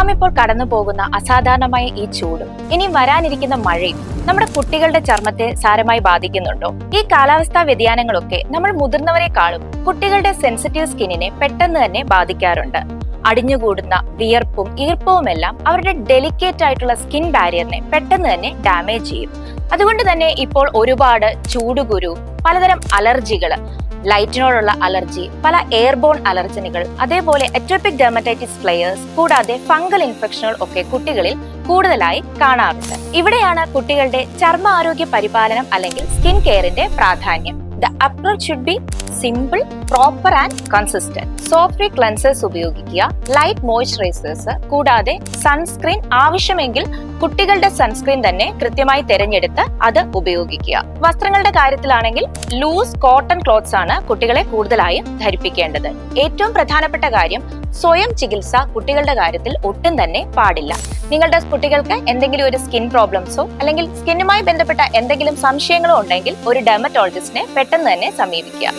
നാം ഇപ്പോൾ കടന്നു പോകുന്ന അസാധാരണമായ ഈ ചൂടും ഇനി വരാനിരിക്കുന്ന മഴയും നമ്മുടെ കുട്ടികളുടെ ചർമ്മത്തെ സാരമായി ബാധിക്കുന്നുണ്ടോ? ഈ കാലാവസ്ഥാ വ്യതിയാനങ്ങളൊക്കെ നമ്മൾ മുതിർന്നവരെക്കാളും കുട്ടികളുടെ സെൻസിറ്റീവ് സ്കിന്നിനെ പെട്ടെന്ന് തന്നെ ബാധിക്കാറുണ്ട്. അടിഞ്ഞുകൂടുന്ന വിയർപ്പും ഈർപ്പവുമെല്ലാം അവരുടെ ഡെലിക്കേറ്റ് ആയിട്ടുള്ള സ്കിൻ ബാരിയറിനെ പെട്ടെന്ന് തന്നെ ഡാമേജ് ചെയ്യും. അതുകൊണ്ട് തന്നെ ഇപ്പോൾ ഒരുപാട് ചൂടുകുരു, പലതരം അലർജികൾ, ലൈറ്റിനോടുള്ള അലർജി, പല എയർബോൺ അലർജനുകൾ, അതേപോലെ അറ്റോപിക് ഡെർമറ്റൈറ്റിസ് ഫ്ലെയേഴ്സ്, കൂടാതെ ഫംഗൽ ഇൻഫെക്ഷനുകൾ ഒക്കെ കുട്ടികളിൽ കൂടുതലായി കാണാറുണ്ട്. ഇവിടെയാണ് കുട്ടികളുടെ ചർമ്മ ആരോഗ്യ പരിപാലനം അല്ലെങ്കിൽ സ്കിൻ കെയറിന്റെ പ്രാധാന്യം. The approach should be simple, proper and consistent. Soft-free cleansers ഉപയോഗിക്കുക, ലൈറ്റ് മോയ്സ്ചറൈസേഴ്സ്, കൂടാതെ സൺസ്ക്രീൻ ആവശ്യമെങ്കിൽ കുട്ടികളുടെ സൺസ്ക്രീൻ തന്നെ കൃത്യമായി തിരഞ്ഞെടുത്ത് അത് ഉപയോഗിക്കുക. വസ്ത്രങ്ങളുടെ കാര്യത്തിലാണെങ്കിൽ ലൂസ് കോട്ടൺ ക്ലോത്ത്സ് ആണ് കുട്ടികളെ കൂടുതലായും ധരിപ്പിക്കേണ്ടത്. ഏറ്റവും പ്രധാനപ്പെട്ട കാര്യം, സ്വയം ചികിത്സ കുട്ടികളുടെ കാര്യത്തിൽ ഒട്ടും തന്നെ പാടില്ല. നിങ്ങളുടെ കുട്ടികൾക്ക് എന്തെങ്കിലും ഒരു സ്കിൻ പ്രോബ്ലംസോ അല്ലെങ്കിൽ സ്കിന്നുമായി ബന്ധപ്പെട്ട എന്തെങ്കിലും സംശയങ്ങളോ ഉണ്ടെങ്കിൽ ഒരു ഡെർമറ്റോളജിസ്റ്റിനെ പെട്ടെന്ന് തന്നെ സമീപിക്കുക.